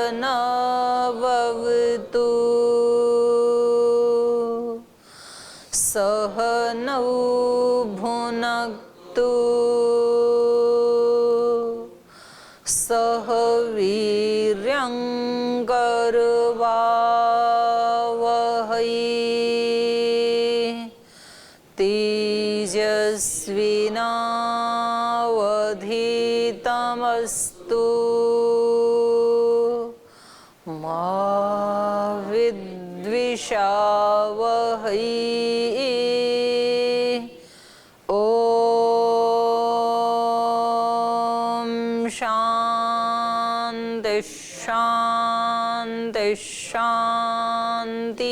सहनाववतु सहनौ भुनक्तु सह वीर्यं करवावहै तेजस्विनावधीतमस्तु मा विद्विषावहै। ओम शांति शांति शांति।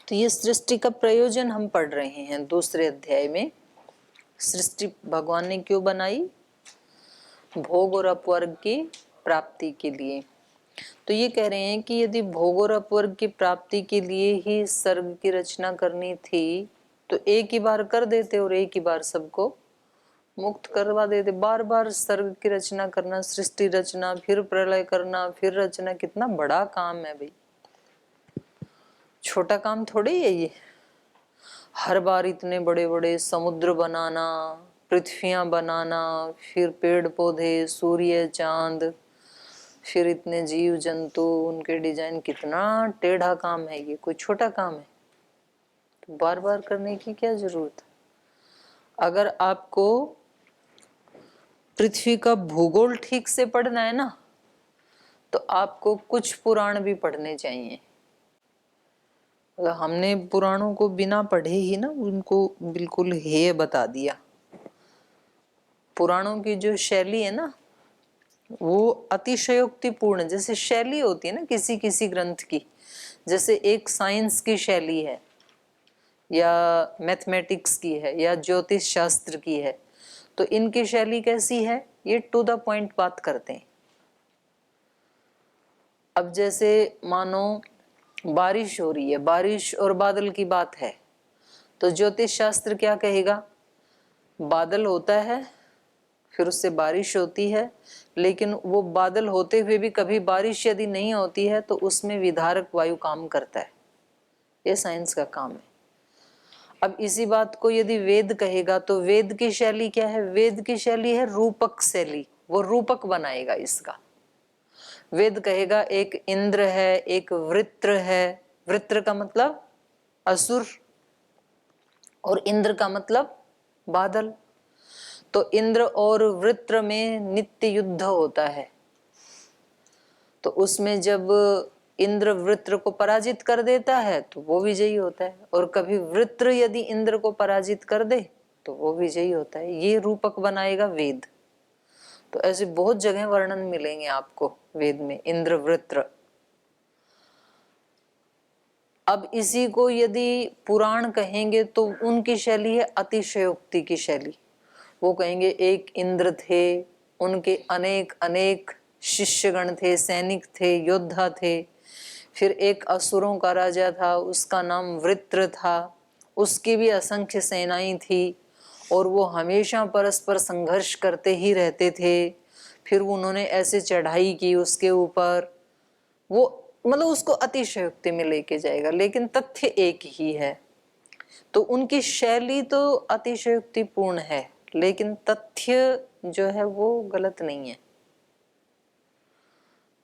तो ये सृष्टि का प्रयोजन हम पढ़ रहे हैं दूसरे अध्याय में। सृष्टि भगवान ने क्यों बनाई? भोग और अपवर्ग की प्राप्ति के लिए। तो ये कह रहे हैं कि यदि भोग और अपवर्ग की प्राप्ति के लिए ही सर्ग की रचना करनी थी तो एक ही बार कर देते और एक ही बार सबको मुक्त करवा देते। बार बार सर्ग की रचना करना, सृष्टि रचना, फिर प्रलय करना, फिर रचना, कितना बड़ा काम है भाई, छोटा काम थोड़ी है ये। हर बार इतने बड़े बड़े समुद्र बनाना, पृथ्वियां बनाना, फिर पेड़ पौधे, सूर्य, चांद, फिर इतने जीव जंतु, उनके डिजाइन, कितना टेढ़ा काम है ये, कोई छोटा काम है? तो बार बार करने की क्या जरूरत है? अगर आपको पृथ्वी का भूगोल ठीक से पढ़ना है ना तो आपको कुछ पुराण भी पढ़ने चाहिए। हमने पुराणों को बिना पढ़े ही ना उनको बिल्कुल हेय बता दिया। पुराणों की जो शैली है ना वो अतिशयोक्तिपूर्ण, जैसे शैली होती है ना किसी किसी ग्रंथ की, जैसे एक साइंस की शैली है या मैथमेटिक्स की है या ज्योतिष शास्त्र की है, तो इनकी शैली कैसी है? ये टू द पॉइंट बात करते हैं। अब जैसे मानो बारिश हो रही है, बारिश और बादल की बात है, तो ज्योतिष शास्त्र क्या कहेगा? बादल होता है, फिर उससे बारिश होती है, लेकिन वो बादल होते हुए भी कभी बारिश यदि नहीं होती है तो उसमें विधारक वायु काम करता है। ये साइंस का काम है। अब इसी बात को यदि वेद कहेगा तो वेद की शैली क्या है? वेद की शैली है रूपक शैली, वो रूपक बनाएगा इसका। वेद कहेगा एक इंद्र है, एक वृत्र है। वृत्र का मतलब असुर और इंद्र का मतलब बादल। तो इंद्र और वृत्र में नित्य युद्ध होता है, तो उसमें जब इंद्र वृत्र को पराजित कर देता है तो वो विजयी होता है, और कभी वृत्र यदि इंद्र को पराजित कर दे तो वो विजयी होता है। ये रूपक बनाएगा वेद। तो ऐसे बहुत जगह वर्णन मिलेंगे आपको वेद में, इंद्र वृत्र। अब इसी को यदि पुराण कहेंगे तो उनकी शैली है अतिशयोक्ति की शैली। वो कहेंगे एक इंद्र थे, उनके अनेक अनेक शिष्यगण थे, सैनिक थे, योद्धा थे। फिर एक असुरों का राजा था, उसका नाम वृत्र था, उसकी भी असंख्य सेनाएं थी और वो हमेशा परस्पर संघर्ष करते ही रहते थे। फिर उन्होंने ऐसे चढ़ाई की उसके ऊपर, वो मतलब उसको अतिशयोक्ति में लेके जाएगा, लेकिन तथ्य एक ही है। तो उनकी शैली तो अतिशयोक्तिपूर्ण है, लेकिन तथ्य जो है वो गलत नहीं है।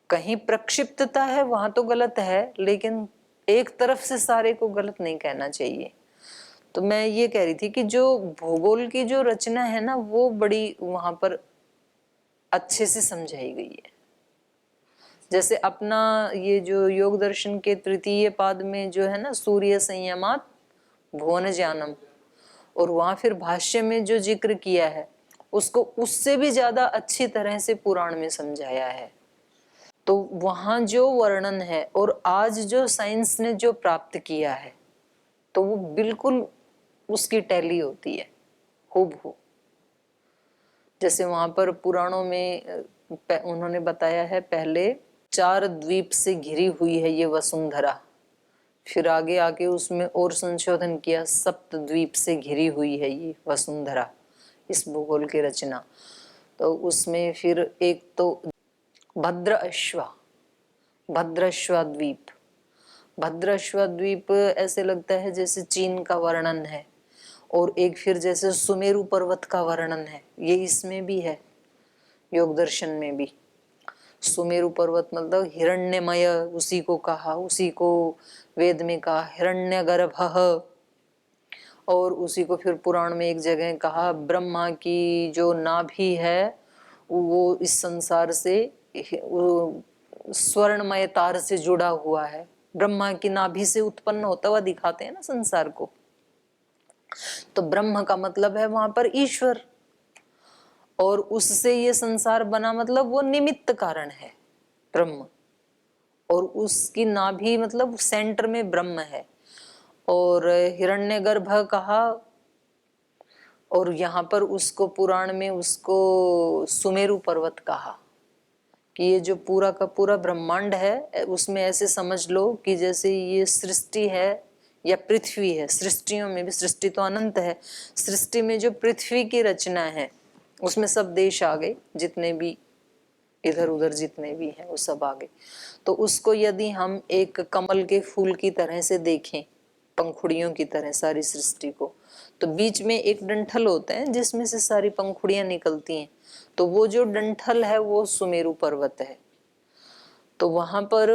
कहीं प्रक्षिप्तता है वहां तो गलत है, लेकिन एक तरफ से सारे को गलत नहीं कहना चाहिए। तो मैं ये कह रही थी कि जो भूगोल की जो रचना है ना वो बड़ी वहां पर अच्छे से समझाई गई है। जैसे अपना ये जो योग दर्शन के तृतीय पाद में जो है ना सूर्य संयमात भुवन ज्ञानम, और वहां फिर भाष्य में जो जिक्र किया है उसको उससे भी ज्यादा अच्छी तरह से पुराण में समझाया है। तो वहां जो वर्णन है और आज जो साइंस ने जो प्राप्त किया है तो वो बिल्कुल उसकी टैली होती है हूबहू। जैसे वहां पर पुराणों में उन्होंने बताया है, पहले 4 द्वीप से घिरी हुई है ये वसुंधरा, फिर आगे आके उसमें और संशोधन किया, सप्तद्वीप से घिरी हुई है ये वसुंधरा, इस भूगोल की रचना। तो उसमें फिर एक तो भद्राश्वा द्वीप, भद्राश्वा द्वीप ऐसे लगता है जैसे चीन का वर्णन है, और एक फिर जैसे सुमेरु पर्वत का वर्णन है, ये इसमें भी है, योग दर्शन में भी। सुमेरु पर्वत मतलब हिरण्यमय, उसी को कहा, उसी को वेद में कहा हिरण्यगर्भः, और उसी को फिर पुराण में एक जगह कहा ब्रह्मा की जो नाभि है वो इस संसार से स्वर्णमय तार से जुड़ा हुआ है। ब्रह्मा की नाभि से उत्पन्न होता हुआ दिखाते हैं ना संसार को, तो ब्रह्म का मतलब है वहां पर ईश्वर, और उससे ये संसार बना मतलब वो निमित्त कारण है ब्रह्म, और उसकी नाभि मतलब सेंटर में ब्रह्म है। और हिरण्यगर्भ कहा, और यहाँ पर उसको पुराण में उसको सुमेरु पर्वत कहा, कि ये जो पूरा का पूरा ब्रह्मांड है उसमें ऐसे समझ लो कि जैसे ये सृष्टि है या पृथ्वी है, सृष्टियों में भी, सृष्टि तो अनंत है, सृष्टि में जो पृथ्वी की रचना है उसमें सब देश आ गए, जितने भी इधर उधर जितने भी हैं वो सब आ गए। तो उसको यदि हम एक कमल के फूल की तरह से देखें, पंखुड़ियों की तरह सारी सृष्टि को, तो बीच में एक डंठल होता है जिसमें से सारी पंखुड़ियां निकलती हैं, तो वो जो डंठल है वो सुमेरु पर्वत है। तो वहां पर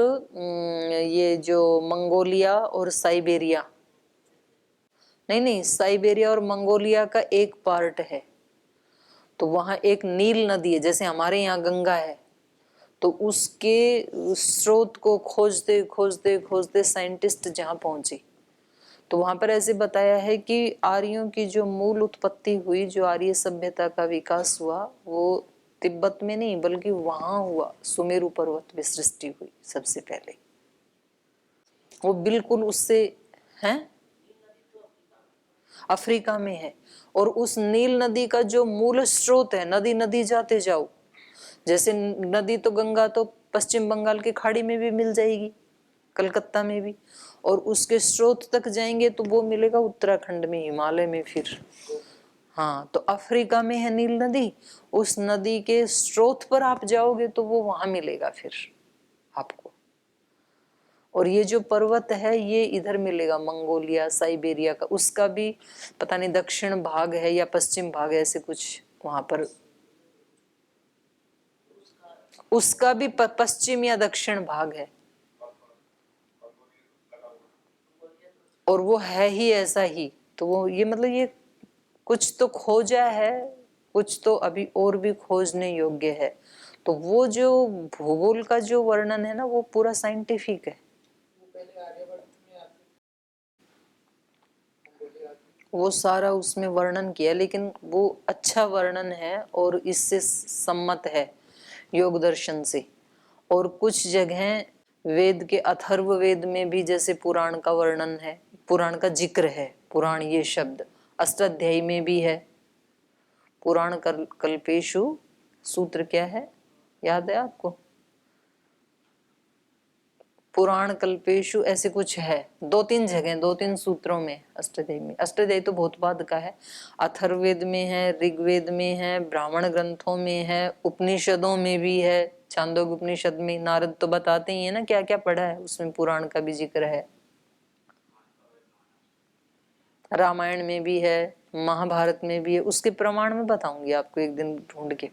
ये जो मंगोलिया और साइबेरिया, नहीं साइबेरिया और मंगोलिया का एक पार्ट है, तो वहां एक नील नदी है, जैसे हमारे यहाँ गंगा है, तो उसके स्रोत को खोजते खोजते खोजते साइंटिस्ट जहां पहुंचे, तो वहां पर ऐसे बताया है कि आर्यों की जो मूल उत्पत्ति हुई, जो आर्य सभ्यता का विकास हुआ, वो तिब्बत में नहीं बल्कि वहां हुआ, सुमेरु पर्वत में सृष्टि हुई सबसे पहले, वो बिल्कुल उससे है, अफ्रीका में है। और उस नील नदी का जो मूल स्रोत है, नदी नदी जाते जाओ, जैसे नदी तो गंगा तो पश्चिम बंगाल की खाड़ी में भी मिल जाएगी, कलकत्ता में भी, और उसके स्रोत तक जाएंगे तो वो मिलेगा उत्तराखंड में, हिमालय में फिर। हाँ, तो अफ्रीका में है नील नदी, उस नदी के स्रोत पर आप जाओगे तो वो वहां मिलेगा फिर आपको। और ये जो पर्वत है ये इधर मिलेगा, मंगोलिया साइबेरिया का, उसका भी पता नहीं दक्षिण भाग है या पश्चिम भाग है, ऐसे कुछ वहां पर, उसका भी पश्चिम या दक्षिण भाग है, और वो है ही ऐसा ही। तो वो ये मतलब ये कुछ तो खोजा है, कुछ तो अभी और भी खोजने योग्य है। तो वो जो भूगोल का जो वर्णन है ना वो पूरा साइंटिफिक है, वो सारा उसमें वर्णन किया, लेकिन वो अच्छा वर्णन है और इससे सम्मत है योग दर्शन से। और कुछ जगह वेद के अथर्व वेद में भी जैसे पुराण का वर्णन है, पुराण का जिक्र है, पुराण ये शब्द अष्टाध्यायी में भी है, पुराण कल्पेशु सूत्र क्या है याद है आपको, पुराण कल्पेशु ऐसे कुछ है, दो तीन जगह, दो तीन सूत्रों में अष्टाध्यायी में, अष्टाध्यायी तो बहुत बाद का है, अथर्ववेद में है, ऋग्वेद में है, ब्राह्मण ग्रंथों में है, उपनिषदों में भी है, छांदोग्य उपनिषद में नारद तो बताते ही है ना क्या क्या पढ़ा है, उसमें पुराण का भी जिक्र है, रामायण में भी है, महाभारत में भी है, उसके प्रमाण में बताऊंगी आपको एक दिन ढूंढ के।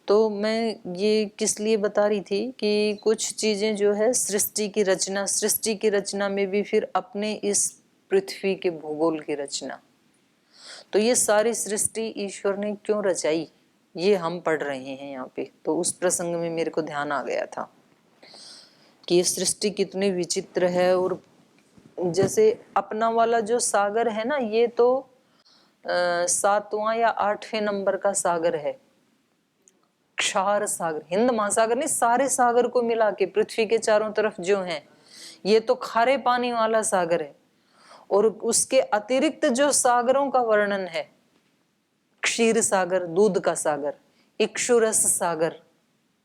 तो मैं ये किस लिए बता रही थी कि कुछ चीजें जो है सृष्टि की रचना, सृष्टि की रचना में भी फिर अपने इस पृथ्वी के भूगोल की रचना, तो ये सारी सृष्टि ईश्वर ने क्यों रचाई ये हम पढ़ रहे हैं यहाँ पे। तो उस प्रसंग में मेरे को ध्यान आ गया था कि ये सृष्टि कितनी विचित्र है। और जैसे अपना वाला जो सागर है ना, ये तो 7वां या 8वें नंबर का सागर है, क्षार सागर, हिंद महासागर नहीं, सारे सागर को मिला के पृथ्वी के चारों तरफ जो है ये तो खारे पानी वाला सागर है। और उसके अतिरिक्त जो सागरों का वर्णन है, क्षीर सागर दूध का सागर, इक्षुरस सागर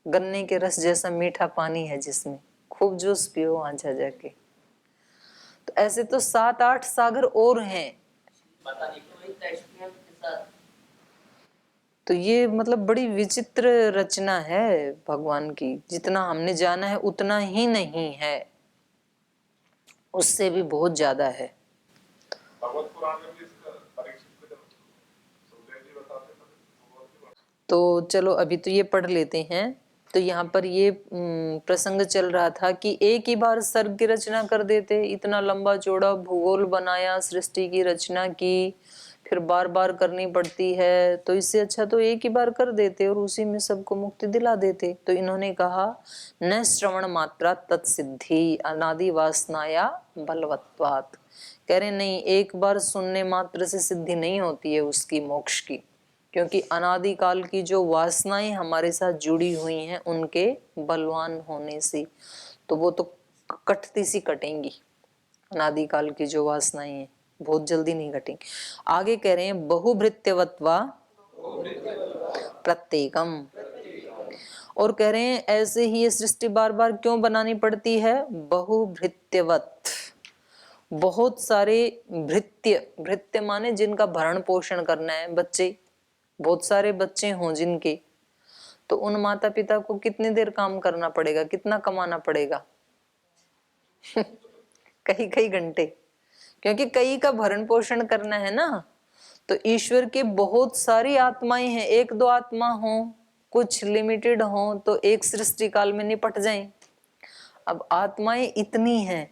गन्ने के रस जैसा मीठा पानी है जिसमें खूब जूस पियो वहां जा जाके, तो ऐसे तो 7-8 सागर और हैं। तो ये मतलब बड़ी विचित्र रचना है भगवान की। जितना हमने जाना है उतना ही नहीं है, उससे भी बहुत ज्यादा है। भगवत पुराण में भी इसका परीक्षित में सुखदेव जी बताते हैं। तो चलो अभी तो ये पढ़ लेते हैं। तो यहाँ पर ये प्रसंग चल रहा था कि एक ही बार सर्ग की रचना कर देते, इतना लंबा चौड़ा भूगोल बनाया, सृष्टि की रचना की, फिर बार बार करनी पड़ती है, तो इससे अच्छा तो एक ही बार कर देते और उसी में सबको मुक्ति दिला देते। तो इन्होंने कहा न श्रवण मात्रा तत्सिद्धि अनादि वासनाया बलवत्वात्। कह रहे नहीं, एक बार सुनने मात्र से सिद्धि नहीं होती है उसकी, मोक्ष की, क्योंकि अनादिकाल की जो वासनाएं हमारे साथ जुड़ी हुई हैं उनके बलवान होने से, तो वो तो कटती सी कटेंगी। अनादिकाल की जो वासनाएं हैं बहुत जल्दी नहीं कटेंगी। आगे कह रहे हैं बहुभृत्यवत्वा प्रत्येकम, और कह रहे हैं ऐसे ही ये सृष्टि बार बार क्यों बनानी पड़ती है, बहुभृत्यवत, बहुत सारे भृत्य, भृत्य माने जिनका भरण पोषण करना है, बच्चे, बहुत सारे बच्चे हों जिनके, तो उन माता पिता को कितनी देर काम करना पड़ेगा, कितना कमाना पड़ेगा कई कई घंटे, क्योंकि कई का भरण पोषण करना है ना। तो ईश्वर के बहुत सारी आत्माएं हैं, एक दो आत्मा हो, कुछ लिमिटेड हो तो एक सृष्टि काल में निपट जाएं। अब आत्माएं इतनी हैं,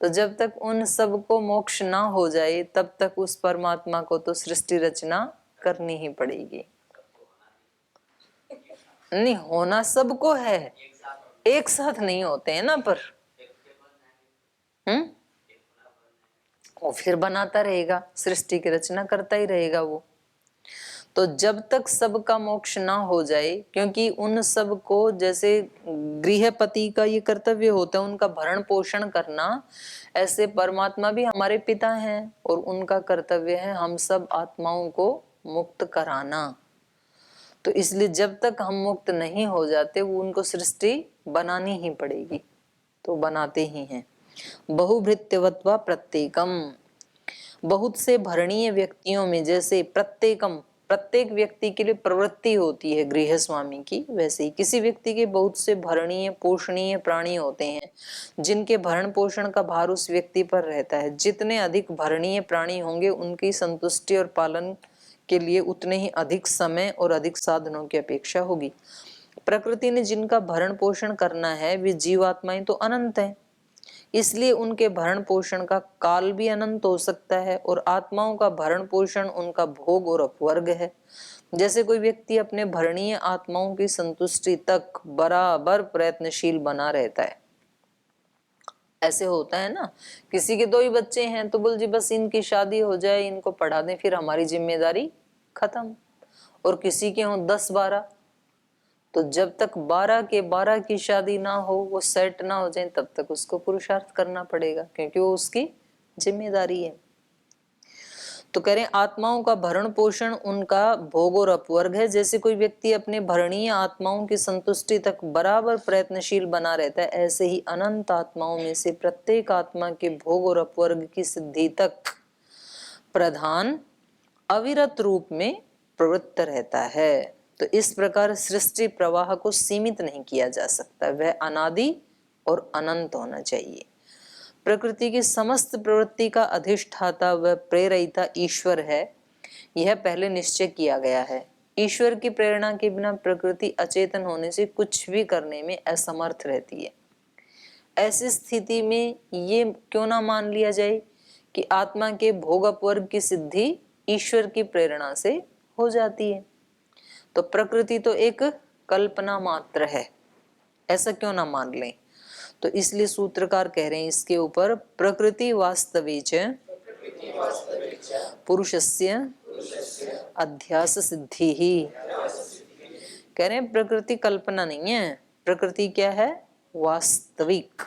तो जब तक उन सबको मोक्ष ना हो जाए तब तक उस परमात्मा को तो सृष्टि रचना करनी ही पड़ेगी। नहीं होना सबको है, एक साथ नहीं होते हैं ना, पर वो फिर बनाता रहेगा, सृष्टि की रचना करता ही रहेगा वो। तो जब तक सबका मोक्ष ना हो जाए, क्योंकि उन सब को जैसे गृहपति का ये कर्तव्य होता है उनका भरण पोषण करना, ऐसे परमात्मा भी हमारे पिता हैं और उनका कर्तव्य है हम सब आत्माओं को मुक्त कराना। तो इसलिए जब तक हम मुक्त नहीं हो जाते वो उनको सृष्टि बनानी ही पड़ेगी, तो बनाते ही हैं। बहुभृत्यवत्वा प्रत्येकम, बहुत से भरणीय व्यक्तियों में जैसे प्रत्येकम, प्रत्येक व्यक्ति के लिए प्रवृत्ति होती है गृह स्वामी की, वैसे ही किसी व्यक्ति के बहुत से भरणीय पोषणीय प्राणी होते हैं जिनके भरण पोषण का भार उस व्यक्ति पर रहता है। जितने अधिक भरणीय प्राणी होंगे उनकी संतुष्टि और पालन के लिए उतने ही अधिक समय और अधिक साधनों की अपेक्षा होगी। प्रकृति ने जिनका भरण पोषण करना है वे जीवात्माएं तो अनंत हैं, इसलिए उनके भरण पोषण का काल भी अनंत हो सकता है और आत्माओं का भरण पोषण उनका भोग और अपवर्ग है। जैसे कोई व्यक्ति अपने भरणीय आत्माओं की संतुष्टि तक बराबर प्रयत्नशील बना रहता है, ऐसे होता है ना, किसी के 2 ही बच्चे हैं तो बोल जी बस इनकी शादी हो जाए, इनको पढ़ा दें, फिर हमारी जिम्मेदारी खत्म। और किसी के हों 10-12, तो जब तक 12 के 12 की शादी ना हो, वो सेट ना हो जाए, तब तक उसको पुरुषार्थ करना पड़ेगा, क्योंकि वो उसकी जिम्मेदारी है। तो कह रहे हैं आत्माओं का भरण पोषण उनका भोग और अपवर्ग है। जैसे कोई व्यक्ति अपने भरणीय आत्माओं की संतुष्टि तक बराबर प्रयत्नशील बना रहता है, ऐसे ही अनंत आत्माओं में से प्रत्येक आत्मा के भोग और अपवर्ग की सिद्धि तक प्रधान अविरत रूप में प्रवृत्त रहता है। तो इस प्रकार सृष्टि प्रवाह को सीमित नहीं किया जा सकता, वह अनादि और अनंत होना चाहिए। प्रकृति की समस्त प्रवृत्ति का अधिष्ठाता व प्रेरयिता ईश्वर है, यह पहले निश्चय किया गया है। ईश्वर की प्रेरणा के बिना प्रकृति अचेतन होने से कुछ भी करने में असमर्थ रहती है। ऐसी स्थिति में ये क्यों ना मान लिया जाए कि आत्मा के भोग अपवर्ग की सिद्धि ईश्वर की प्रेरणा से हो जाती है, तो प्रकृति तो एक कल्पना मात्र है, ऐसा क्यों ना मान लें। तो इसलिए सूत्रकार कह रहे हैं इसके ऊपर प्रकृति वास्तविच पुरुषस्य अध्यास सिद्धि ही। कह रहे हैं प्रकृति कल्पना नहीं है, प्रकृति क्या है, वास्तविक,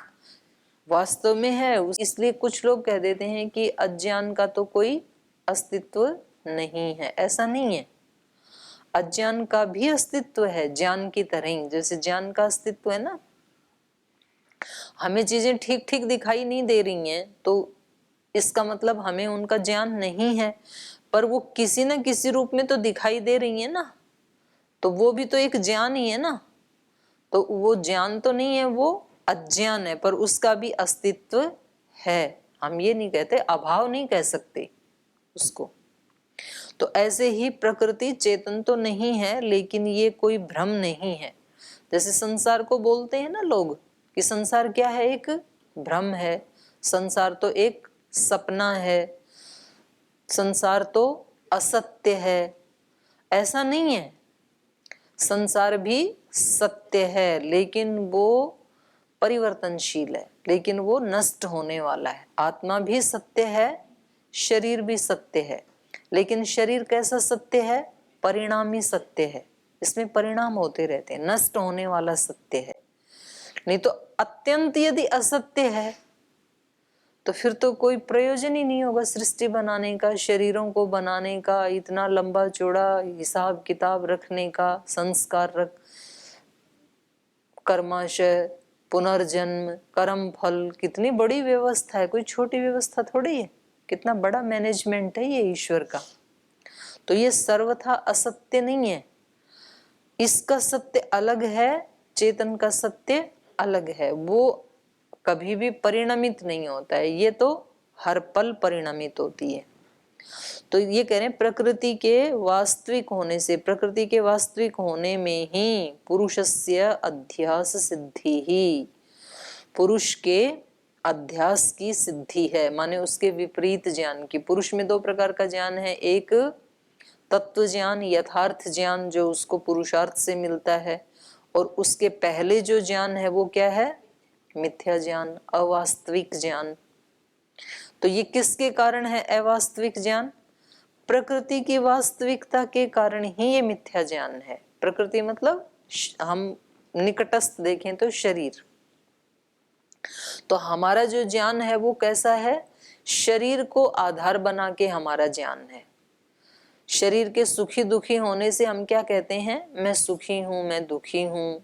वास्तव में है। इसलिए कुछ लोग कह देते हैं कि अज्ञान का तो कोई अस्तित्व नहीं है, ऐसा नहीं है। अज्ञान का भी अस्तित्व है, ज्ञान की तरह ही, जैसे ज्ञान का अस्तित्व है ना। हमें चीजें ठीक ठीक दिखाई नहीं दे रही हैं तो इसका मतलब हमें उनका ज्ञान नहीं है, पर वो किसी न किसी रूप में तो दिखाई दे रही है ना, तो वो भी तो एक ज्ञान ही है ना। तो वो ज्ञान तो नहीं है, वो अज्ञान है, पर उसका भी अस्तित्व है। हम ये नहीं कहते, अभाव नहीं कह सकते उसको। तो ऐसे ही प्रकृति चेतन तो नहीं है, लेकिन ये कोई भ्रम नहीं है। जैसे संसार को बोलते हैं ना लोग कि संसार क्या है, एक भ्रम है, संसार तो एक सपना है, संसार तो असत्य है। ऐसा नहीं है, संसार भी सत्य है, लेकिन वो परिवर्तनशील है, लेकिन वो नष्ट होने वाला है। आत्मा भी सत्य है, शरीर भी सत्य है, लेकिन शरीर कैसा सत्य है, परिणामी सत्य है, इसमें परिणाम होते रहते हैं, नष्ट होने वाला सत्य है। नहीं तो अत्यंत यदि असत्य है तो फिर तो कोई प्रयोजन ही नहीं होगा सृष्टि बनाने का, शरीरों को बनाने का, इतना लंबा चौड़ा हिसाब किताब रखने का, संस्कार रख, कर्माशय, पुनर्जन्म, कर्म फल, कितनी बड़ी व्यवस्था है, कोई छोटी व्यवस्था थोड़ी है, कितना बड़ा मैनेजमेंट है ये ईश्वर का। तो ये सर्वथा असत्य नहीं है, इसका सत्य अलग है, चेतन का सत्य अलग है, वो कभी भी परिणमित नहीं होता है, ये तो हर पल परिणमित होती है। तो ये कह रहे हैं प्रकृति के वास्तविक होने से, प्रकृति के वास्तविक होने में ही पुरुषस्य अध्यास सिद्धि ही, पुरुष के अध्यास की सिद्धि है, माने उसके विपरीत ज्ञान की। पुरुष में दो प्रकार का ज्ञान है, एक तत्व ज्ञान, यथार्थ ज्ञान जो उसको पुरुषार्थ से मिलता है, और उसके पहले जो ज्ञान है वो क्या है, मिथ्या ज्ञान, अवास्तविक ज्ञान। तो ये किसके कारण है अवास्तविक ज्ञान, प्रकृति की वास्तविकता के कारण ही ये मिथ्या ज्ञान है। प्रकृति मतलब हम निकटस्थ देखें तो शरीर। तो हमारा जो ज्ञान है वो कैसा है, शरीर को आधार बना के हमारा ज्ञान है। शरीर के सुखी दुखी होने से हम क्या कहते हैं, मैं सुखी हूं, मैं दुखी हूं,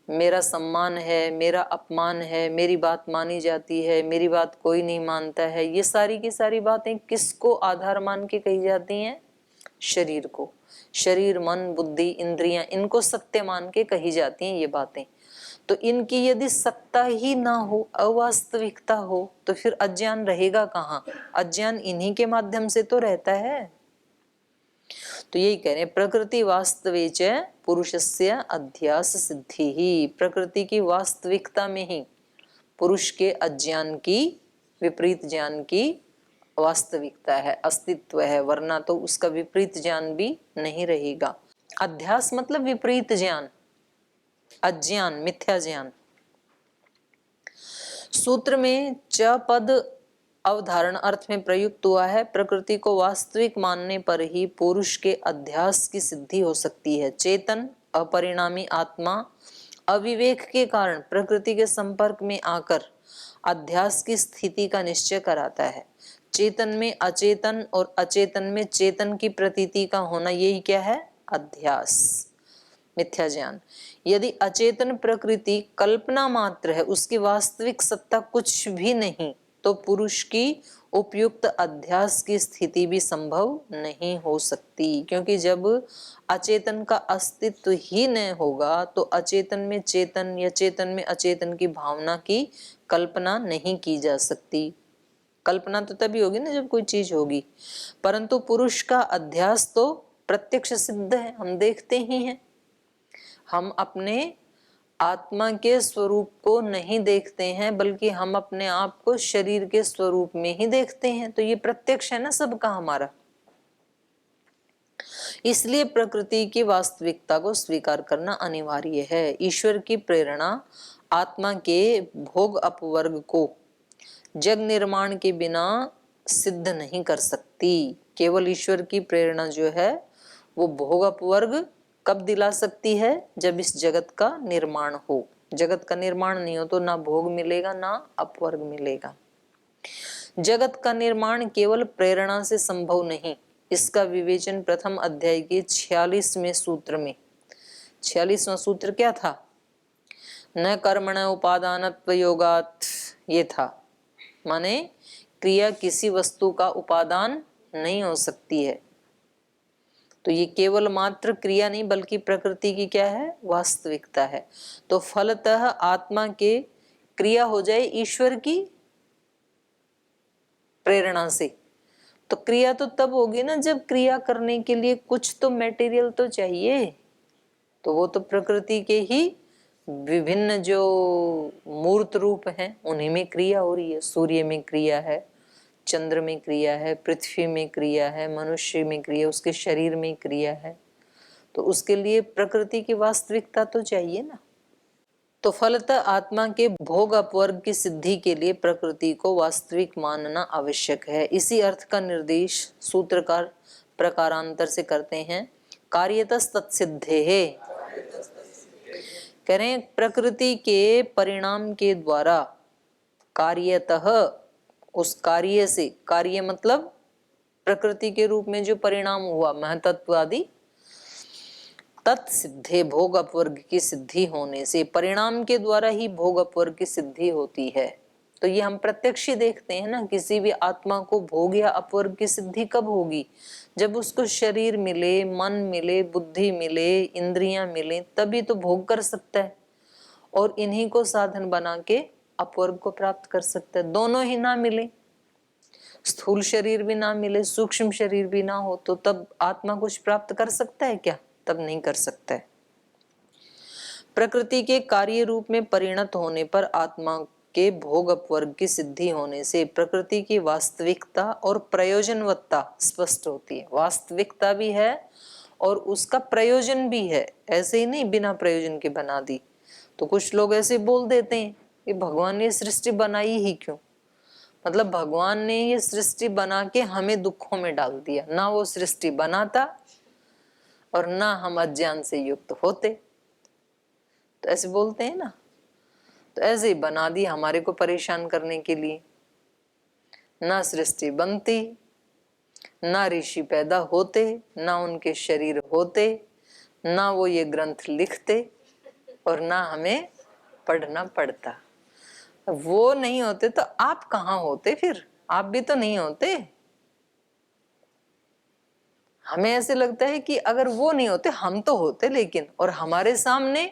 मेरा सम्मान है, मेरा अपमान है, मेरी बात मानी जाती है, मेरी बात कोई नहीं मानता है। ये सारी की सारी बातें किसको आधार मान के कही जाती हैं, शरीर को। शरीर, मन, बुद्धि, इंद्रियां, इनको सत्य मान के कही जाती हैं ये बातें। तो इनकी यदि सत्ता ही ना हो, अवास्तविकता हो, तो फिर अज्ञान रहेगा कहाँ, अज्ञान इन्हीं के माध्यम से तो रहता है। तो यही कह रहे हैं प्रकृति वास्तवेच पुरुषस्य अध्यास सिद्धि ही, प्रकृति की वास्तविकता में ही पुरुष के अज्ञान की, विपरीत ज्ञान की वास्तविकता है, अस्तित्व है, वरना तो उसका विपरीत ज्ञान भी नहीं रहेगा। अध्यास मतलब विपरीत ज्ञान, अज्ञान, मिथ्या ज्ञान। सूत्र में च पद अवधारण अर्थ में प्रयुक्त हुआ है, प्रकृति को वास्तविक मानने पर ही पुरुष के अध्यास की सिद्धि हो सकती है। चेतन अपरिणामी आत्मा अविवेक के कारण प्रकृति के संपर्क में आकर अध्यास की स्थिति का निश्चय कराता है। चेतन में अचेतन और अचेतन में चेतन की प्रतीति का होना, यही क्या है, अध्यास, मिथ्या ज्ञान। यदि अचेतन प्रकृति कल्पना मात्र है, उसकी वास्तविक सत्ता कुछ भी नहीं, तो पुरुष की उपयुक्त अध्यास की स्थिति भी संभव नहीं हो सकती। क्योंकि जब अचेतन का अस्तित्व ही न होगा तो अचेतन में चेतन या चेतन में अचेतन की भावना की कल्पना नहीं की जा सकती। कल्पना तो तभी होगी ना जब कोई चीज होगी, परंतु पुरुष का अध्यास तो प्रत्यक्ष सिद्ध है, हम देखते ही हैं। हम अपने आत्मा के स्वरूप को नहीं देखते हैं, बल्कि हम अपने आप को शरीर के स्वरूप में ही देखते हैं। तो ये प्रत्यक्ष है ना सबका हमारा। इसलिए प्रकृति की वास्तविकता को स्वीकार करना अनिवार्य है। ईश्वर की प्रेरणा आत्मा के भोग अपवर्ग को जग निर्माण के बिना सिद्ध नहीं कर सकती। केवल ईश्वर की प्रेरणा जो है वो भोग अपवर्ग कब दिला सकती है, जब इस जगत का निर्माण हो। जगत का निर्माण नहीं हो तो ना भोग मिलेगा ना अपवर्ग मिलेगा। जगत का निर्माण केवल प्रेरणा से संभव नहीं, इसका विवेचन प्रथम अध्याय के 46वें सूत्र में, 46वां सूत्र क्या था, न कर्मण उपादानत्व योगात्, ये था। माने क्रिया किसी वस्तु का उपादान नहीं हो सकती है। तो ये केवल मात्र क्रिया नहीं बल्कि प्रकृति की क्या है, वास्तविकता है। तो फलतः आत्मा के क्रिया हो जाए ईश्वर की प्रेरणा से। तो क्रिया तो तब होगी ना जब क्रिया करने के लिए कुछ तो मटेरियल तो चाहिए। तो वो तो प्रकृति के ही विभिन्न जो मूर्त रूप हैं उन्हीं में क्रिया हो रही है। सूर्य में क्रिया है, चंद्र में क्रिया है, पृथ्वी में क्रिया है, मनुष्य में क्रिया, उसके शरीर में क्रिया है। तो उसके लिए प्रकृति की वास्तविकता तो चाहिए ना। तो फलतः आत्मा के भोग अपवर्ग की सिद्धि के लिए प्रकृति को वास्तविक मानना आवश्यक है। इसी अर्थ का निर्देश सूत्रकार प्रकारांतर से करते हैं, कार्यतस् तत्सिद्धेः। कह रहे हैं प्रकृति के परिणाम के द्वारा कार्यतः, उस कार्य से, कार्य मतलब प्रकृति के रूप में जो परिणाम हुआ महतत्व आदि, तत्सिद्धे भोग अपवर्ग की सिद्धि होने से, परिणाम के द्वारा ही भोग अपवर्ग की सिद्धि होती है। तो ये हम प्रत्यक्ष ही देखते हैं ना, किसी भी आत्मा को भोग या अपवर्ग की सिद्धि कब होगी, जब उसको शरीर मिले, मन मिले, बुद्धि मिले, इंद्रियां मिले, तभी तो भोग कर सकता है और इन्हीं को साधन बना के अपवर्ग को प्राप्त कर सकता है। दोनों ही ना मिले, स्थूल शरीर भी ना मिले, सूक्ष्म शरीर भी ना हो, तो तब आत्मा कुछ प्राप्त कर सकता है क्या? तब नहीं कर सकता है। प्रकृति के कार्य रूप में परिणत होने पर आत्मा के भोग अपवर्ग की सिद्धि होने से प्रकृति की वास्तविकता और प्रयोजनवत्ता स्पष्ट होती है। वास्तविकता भी है और उसका प्रयोजन भी है, ऐसे ही नहीं बिना प्रयोजन के बना दी। तो कुछ लोग ऐसे बोल देते हैं कि भगवान ने सृष्टि बनाई ही क्यों, मतलब भगवान ने ये सृष्टि बना के हमें दुखों में डाल दिया, ना वो सृष्टि बनाता और ना हम अज्ञान से युक्त होते। तो ऐसे बोलते हैं ना, तो ऐसे ही बना दी हमारे को परेशान करने के लिए। ना सृष्टि बनती, ना ऋषि पैदा होते, ना उनके शरीर होते, ना वो ये ग्रंथ लिखते और ना हमें पढ़ना पड़ता। वो नहीं होते तो आप कहाँ होते फिर? आप भी तो नहीं होते। हमें ऐसे लगता है कि अगर वो नहीं होते हम तो होते, लेकिन और हमारे सामने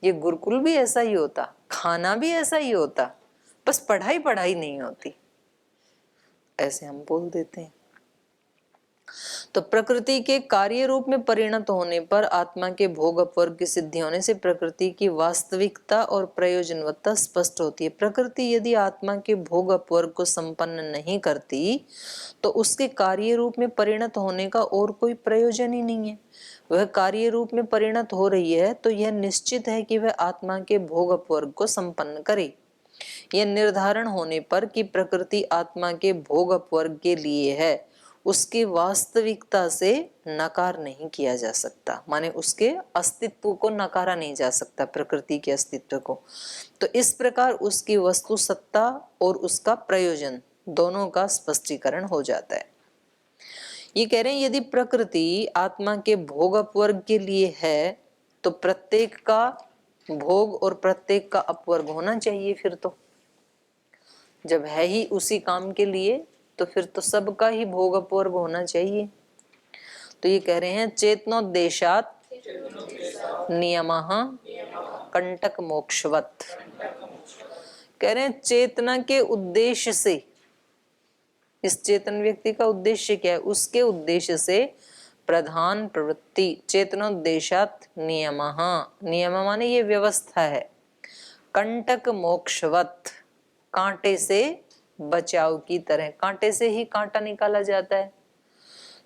ये गुरुकुल भी ऐसा ही होता, खाना भी ऐसा ही होता, बस पढ़ाई पढ़ाई नहीं होती, ऐसे हम बोल देते हैं। तो प्रकृति के कार्य रूप में परिणत होने पर आत्मा के भोग अपवर्ग की सिद्धि होने से प्रकृति की वास्तविकता और प्रयोजनवत्ता स्पष्ट होती है। प्रकृति यदि आत्मा के भोग अपवर्ग को संपन्न नहीं करती तो उसके कार्य रूप में परिणत होने का और कोई प्रयोजन ही नहीं है। वह कार्य रूप में परिणत हो रही है तो यह निश्चित है कि वह आत्मा के भोग अपवर्ग को संपन्न करे। यह निर्धारण होने पर कि प्रकृति आत्मा के भोग अपवर्ग के लिए है, उसकी वास्तविकता से नकार नहीं किया जा सकता, माने उसके अस्तित्व को नकारा नहीं जा सकता, प्रकृति के अस्तित्व को। तो इस प्रकार उसकी वस्तु सत्ता और उसका प्रयोजन दोनों का स्पष्टीकरण हो जाता है। ये कह रहे हैं यदि प्रकृति आत्मा के भोग अपवर्ग के लिए है तो प्रत्येक का भोग और प्रत्येक का अपवर्ग होना चाहिए। फिर तो जब है ही उसी काम के लिए तो फिर तो सबका ही भोग अपवर्ग होना चाहिए। तो ये कह रहे हैं चेतनोद्देशात नियमः कंटक मोक्षवत्। कह रहे हैं चेतना के उद्देश्य से, इस चेतन व्यक्ति का उद्देश्य क्या है, उसके उद्देश्य से प्रधान प्रवृत्ति चेतनोद्देशात नियमः, नियम माने ये व्यवस्था है, कंटक मोक्षवत् कांटे से बचाव की तरह, कांटे से ही कांटा निकाला जाता है।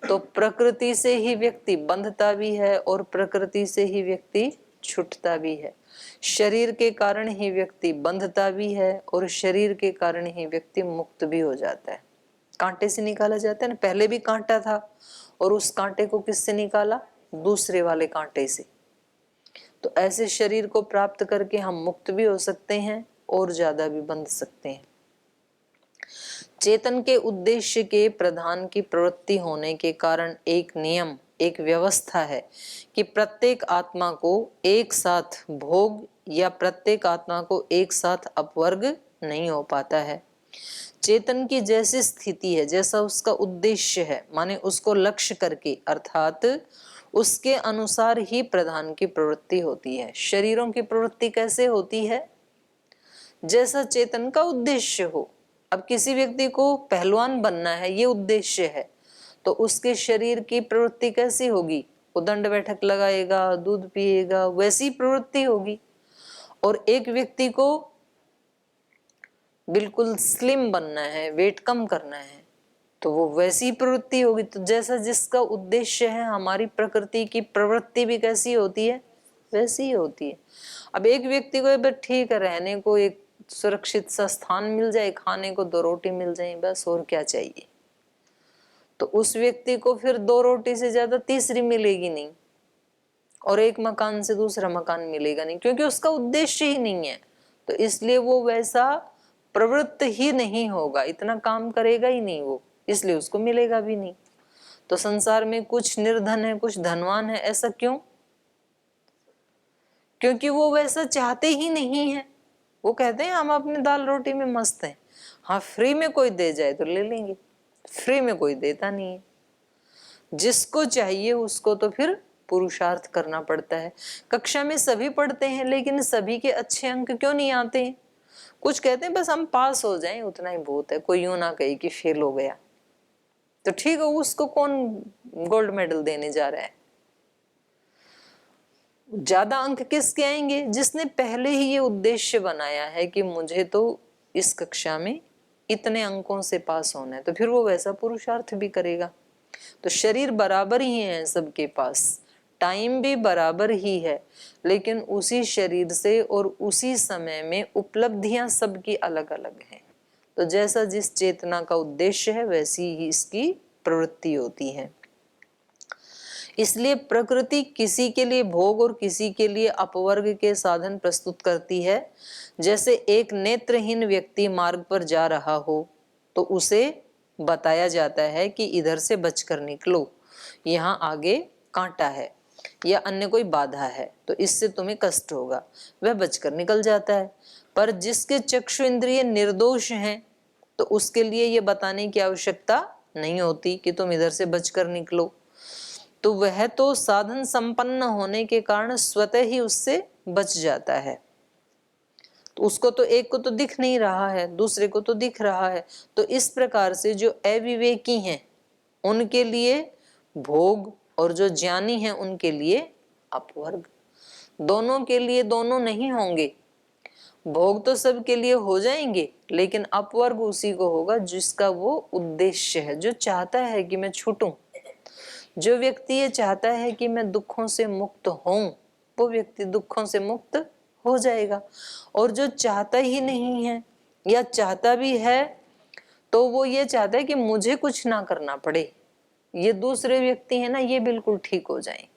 तो प्रकृति से ही व्यक्ति बंधता भी है और प्रकृति से ही व्यक्ति छूटता भी है। शरीर के कारण ही व्यक्ति बंधता भी है और शरीर के कारण ही व्यक्ति मुक्त भी हो जाता है। कांटे से निकाला जाता है ना, पहले भी कांटा था और उस कांटे को किससे निकाला? दूसरे वाले कांटे से। तो ऐसे शरीर को प्राप्त करके हम मुक्त भी हो सकते हैं और ज्यादा भी बंध सकते हैं। चेतन के उद्देश्य के प्रधान की प्रवृत्ति होने के कारण एक नियम, एक व्यवस्था है कि प्रत्येक आत्मा को एक साथ भोग या प्रत्येक आत्मा को एक साथ अपवर्ग नहीं हो पाता है। चेतन की जैसी स्थिति है, जैसा उसका उद्देश्य है, माने उसको लक्ष्य करके अर्थात उसके अनुसार ही प्रधान की प्रवृत्ति होती है। शरीरों की प्रवृत्ति कैसे होती है? जैसा चेतन का उद्देश्य हो। अब किसी व्यक्ति को पहलवान बनना है, ये उद्देश्य है, तो उसके शरीर की प्रवृत्ति कैसी होगी? वो दंड बैठक लगाएगा, दूध पिएगा, वैसी प्रवृत्ति होगी। और एक व्यक्ति को बिल्कुल स्लिम बनना है, वेट कम करना है, तो वो वैसी प्रवृत्ति होगी। तो जैसा जिसका उद्देश्य है, हमारी प्रकृति की प्रवृत्ति भी कैसी होती है? वैसी ही होती है। अब एक व्यक्ति को बस ठीक है, रहने को एक सुरक्षित सा स्थान मिल जाए, खाने को 2 रोटी मिल जाए, बस और क्या चाहिए, तो उस व्यक्ति को फिर 2 रोटी से ज्यादा तीसरी मिलेगी नहीं, और एक मकान से दूसरा मकान मिलेगा नहीं, क्योंकि उसका उद्देश्य ही नहीं है। तो इसलिए वो वैसा प्रवृत्त ही नहीं होगा, इतना काम करेगा ही नहीं वो, इसलिए उसको मिलेगा भी नहीं। तो संसार में कुछ निर्धन है, कुछ धनवान है, ऐसा क्यों? क्योंकि वो वैसा चाहते ही नहीं है। वो कहते हैं हम अपने दाल रोटी में मस्त हैं। हाँ, फ्री में कोई दे जाए तो ले लेंगे, फ्री में कोई देता नहीं है। जिसको चाहिए उसको तो फिर पुरुषार्थ करना पड़ता है। कक्षा में सभी पढ़ते हैं, लेकिन सभी के अच्छे अंक क्यों नहीं आते हैं? कुछ कहते हैं बस हम पास हो जाएं, उतना ही बहुत है, कोई यूं ना कहे कि फेल हो गया। तो ठीक है, उसको कौन गोल्ड मेडल देने जा रहा है? ज्यादा अंक किसके आएंगे? जिसने पहले ही ये उद्देश्य बनाया है कि मुझे तो इस कक्षा में इतने अंकों से पास होना है, तो फिर वो वैसा पुरुषार्थ भी करेगा। तो शरीर बराबर ही है सबके पास, टाइम भी बराबर ही है, लेकिन उसी शरीर से और उसी समय में उपलब्धियां सबकी अलग अलग हैं। तो जैसा जिस चेतना का उद्देश्य है, वैसी ही इसकी प्रवृत्ति होती है। इसलिए प्रकृति किसी के लिए भोग और किसी के लिए अपवर्ग के साधन प्रस्तुत करती है। जैसे एक नेत्रहीन व्यक्ति मार्ग पर जा रहा हो, तो उसे बताया जाता है कि इधर से बचकर निकलो, यहाँ आगे कांटा है या अन्य कोई बाधा है, तो इससे तुम्हें कष्ट होगा, वह बचकर निकल जाता है। पर जिसके चक्षु इंद्रिय निर्दोष हैं, तो उसके लिए यह बताने की आवश्यकता नहीं होती कि तुम इधर से बचकर निकलो, तो वह तो साधन संपन्न होने के कारण स्वतः ही उससे बच जाता है। तो उसको तो एक को तो दिख नहीं रहा है, दूसरे को तो दिख रहा है। तो इस प्रकार से जो अविवेकी हैं उनके लिए भोग, और जो ज्ञानी हैं उनके लिए अपवर्ग। दोनों के लिए दोनों नहीं होंगे। भोग तो सबके लिए हो जाएंगे, लेकिन अपवर्ग उसी को होगा जिसका वो उद्देश्य है, जो चाहता है कि मैं छूटूं। जो व्यक्ति ये चाहता है कि मैं दुखों से मुक्त हूं, वो व्यक्ति दुखों से मुक्त हो जाएगा। और जो चाहता ही नहीं है या चाहता भी है, तो वो ये चाहता है कि मुझे कुछ ना करना पड़े, ये दूसरे व्यक्ति है ना, ये बिल्कुल ठीक हो जाए।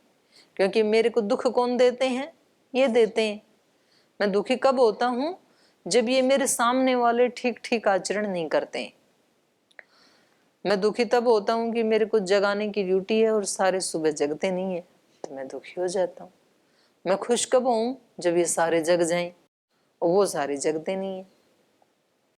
क्योंकि मेरे को दुख कौन देते हैं? ये देते हैं। मैं दुखी कब होता हूं? जब ये मेरे सामने वाले ठीक ठीक आचरण नहीं करते हैं। मैं दुखी तब होता हूँ कि मेरे को जगाने की ड्यूटी है और सारे सुबह जगते नहीं है, तो मैं दुखी हो जाता हूँ। मैं खुश कब हूँ? जब ये सारे जग जाएं और वो सारे जगते नहीं है।